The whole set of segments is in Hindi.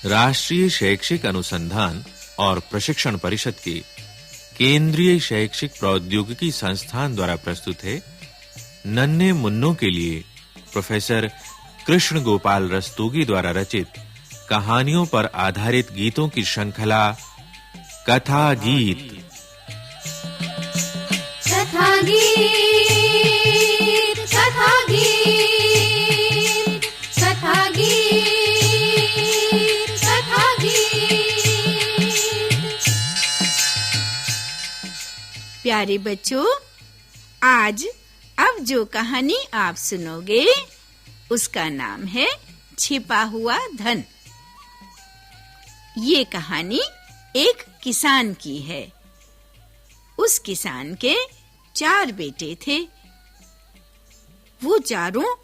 राष्ट्रीय शैक्षिक अनुसंधान और प्रशिक्षण परिषद के केंद्रीय शैक्षिक प्रौद्योगिकी संस्थान द्वारा प्रस्तुत है नन्हे मुन्नों के लिए प्रोफेसर कृष्ण गोपाल रस्तोगी द्वारा रचित कहानियों पर आधारित गीतों की श्रृंखला कथा गीत। कथा गीत, कथा गीत, कथा गीत, कथा गीत। प्यारे बच्चों, आज अब जो कहानी आप सुनोगे उसका नाम है छिपा हुआ धन। ये कहानी एक किसान की है। उस किसान के 4 बेटे थे। वो चारों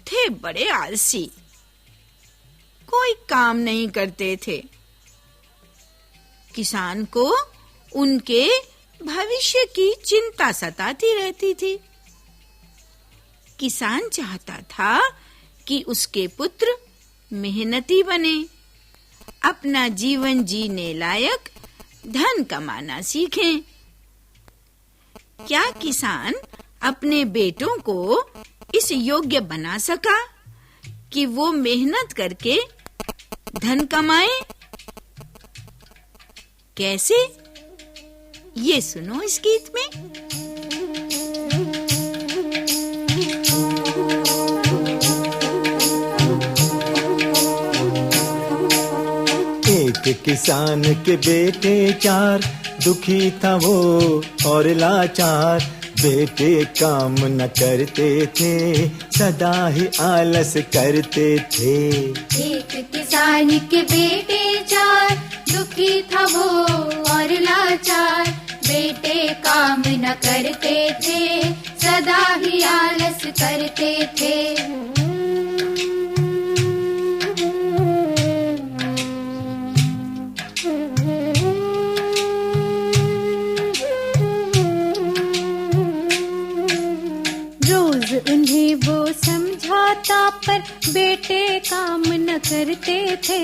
थे बड़े आलसी, कोई काम नहीं करते थे। किसान को उनके भविष्य की चिंता सताती रहती थी। किसान चाहता था कि उसके पुत्र मेहनती बने, अपना जीवन जीने लायक धन कमाना सीखें। क्या किसान अपने बेटों को इस योग्य बना सका कि वो मेहनत करके धन कमाए? कैसे? ये सुनो इस गीत में। एक किसान के बेटे 4, दुखी था वो और लाचार। बेटे काम न करते थे, सदा ही आलस करते थे। एक किसान के बेटे 4, दुखी था वो और लाचार। बेटे काम न करते थे, सदा ही आलस करते थे। उन्हें वो समझाता पर बेटे काम न करते थे।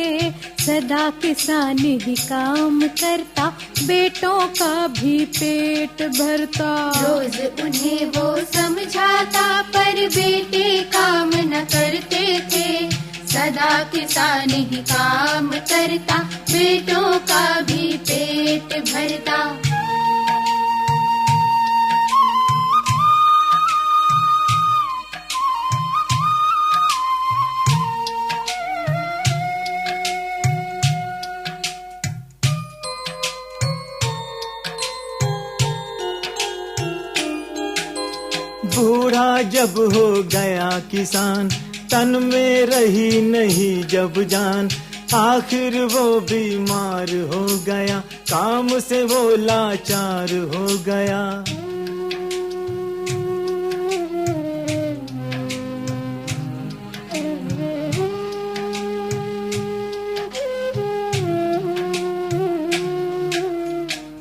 सदा किसान ही काम करता, बेटों का भी पेट भरता। रोज उन्हें वो समझाता पर बेटे काम न करते थे। सदा किसान ही काम करता, बेटों का भी पेट भरता। बूढ़ा जब हो गया किसान, तन में रही नहीं जब जान। आखिर वो बीमार हो गया, काम से वो लाचार हो गया।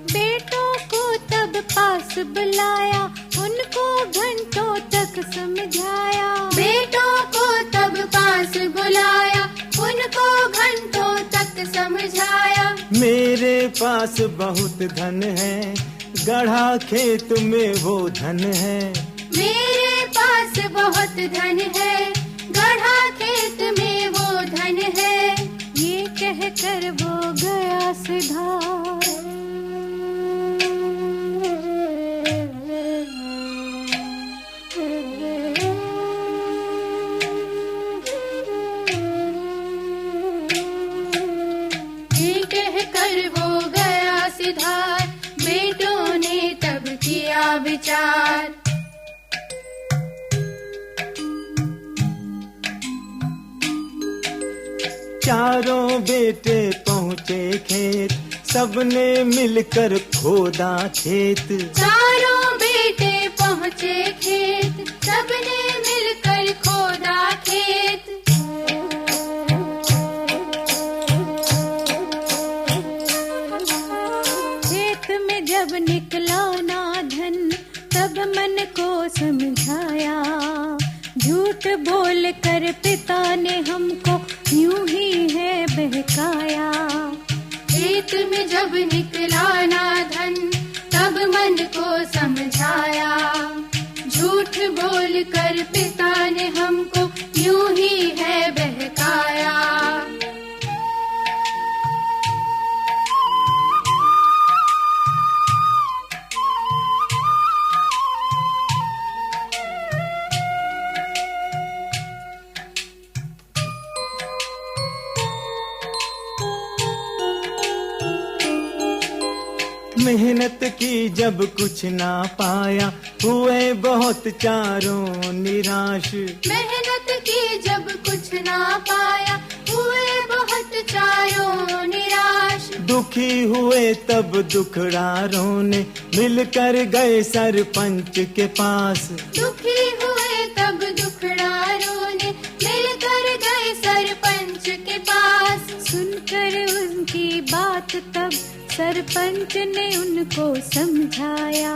बेटों को तब पास बुलाया, उनको घंटों तक समझाया। बेटों को तब पास बुलाया, उनको घंटों तक समझाया। मेरे पास बहुत धन है, गढ़ा खेत में वो धन है। मेरे पास बहुत धन है, गढ़ा खेत में वो धन है। ये कहकर वो गया सिधार। वो गया सिधार, बेटों ने तब किया विचार। चारों बेटे पहुँचे खेत, सबने मिलकर खोदा खेत। चारों बेटे पहुँचे खेत, सबने मिलकर खोदा खेत। जब निकला ना धन, तब मन को समझाया। झूठ बोल कर पिता ने हमको यूं ही है बहकाया। मेहनत की जब कुछ ना पाया, हुए बहुत चारों निराश। मेहनत की जब कुछ ना पाया, हुए बहुत चारों निराश। दुखी हुए तब दुखड़ा रोने, मिलकर गए सरपंच के पास। दुखी हुए तब दुखड़ा रोने, मिलकर गए सरपंच के पास। सुनकर उनकी बात तब सरपंच ने उनको समझाया,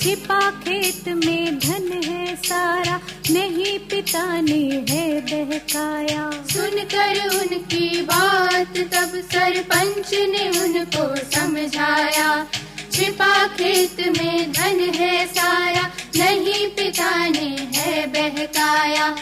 छिपा खेत में धन है सारा, नहीं पिता ने है बहकाया। सुनकर उनकी बात तब सरपंच ने उनको समझाया, छिपा खेत में धन है सारा, नहीं पिता ने है बहकाया।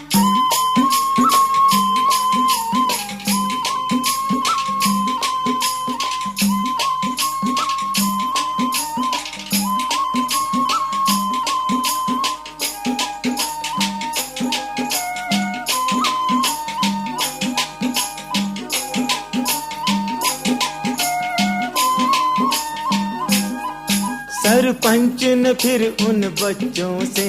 सरपंच ने फिर उन बच्चों से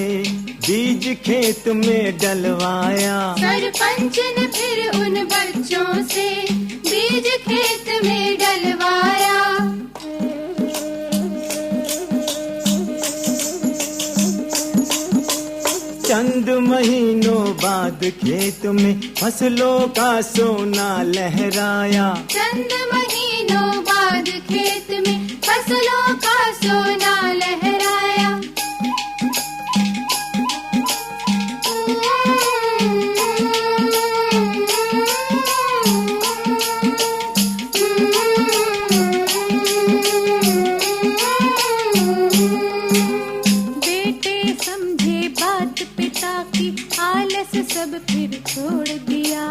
बीज खेत में डलवाया। सरपंच ने फिर उन बच्चों से बीज खेत में डलवाया। चंद महीनों बाद खेत में फसलों का सोना लहराया। चंद महीनों बाद खेत में फसलों का सोना लहराया। बेटे समझे बात पिता की, आलस सब फिर छोड़ दिया।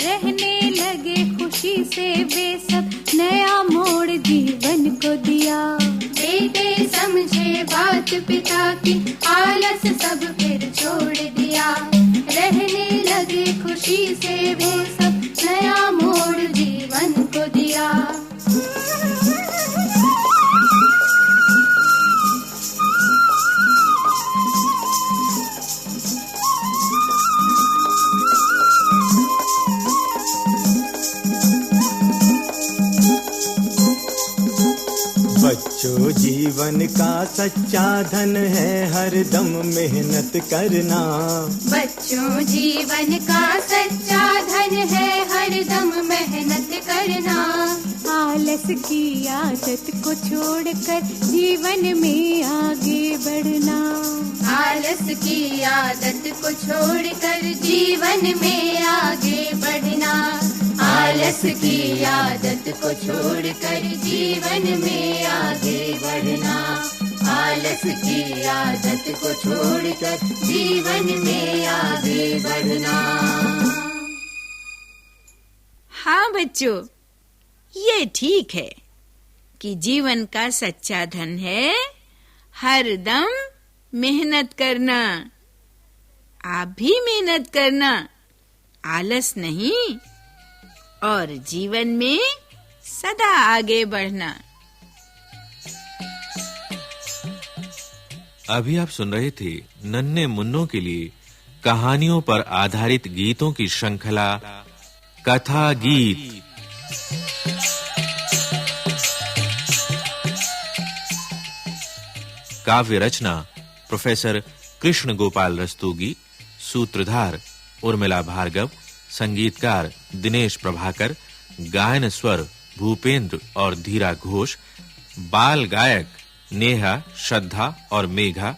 रहने लगे खुशी से वे सब, नया मोड़ जीवन को दिया। बेटे समझे बात पिता की, आलस सब फिर छोड़ दिया। रहने लगे खुशी से वे सब, नया मोड़ जीवन को दिया। बच्चों जीवन का सच्चा धन है, हरदम मेहनत करना। बच्चों जीवन का सच्चा धन है, हरदम मेहनत करना। आलस की आदत को छोड़कर जीवन में आगे बढ़ना। आलस की आदत को छोड़कर जीवन में आगे बढ़ना। आलस की आदत को छोड़कर जीवन में आगे बढ़ना। आलस की आदत को छोड़कर जीवन में आगे बढ़ना। हाँ बच्चों, ये ठीक है कि जीवन का सच्चा धन है हर दम मेहनत करना। आप भी मेहनत करना, आलस नहीं, और जीवन में सदा आगे बढ़ना। अभी आप सुन रहे थे नन्हे मुन्नों के लिए कहानियों पर आधारित गीतों की श्रृंखला कथा गीत। काव्य रचना प्रोफेसर कृष्ण गोपाल रस्तोगी, सूत्रधार उर्मिला भार्गव, संगीतकार दिनेश प्रभाकर, गायन स्वर भूपेंद्र और धीरा घोष, बाल गायक नेहा, श्रद्धा और मेघा,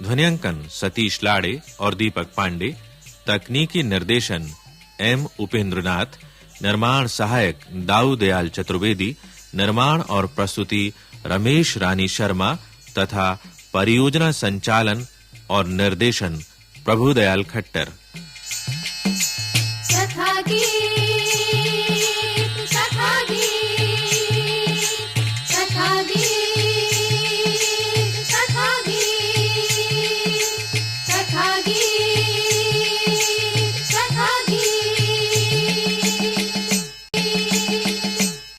ध्वनियांकन सतीश लाड़े और दीपक पांडे, तकनीकी निर्देशन एम उपेंद्रनाथ, निर्माण सहायक दाऊ दयाल चतुर्वेदी, निर्माण और प्रस्तुति रमेश रानी शर्मा तथा परियोजना संचालन और निर्देशन प्रभुदयाल खट्टर। कथा गीत, कथा गीत, कथा गीत।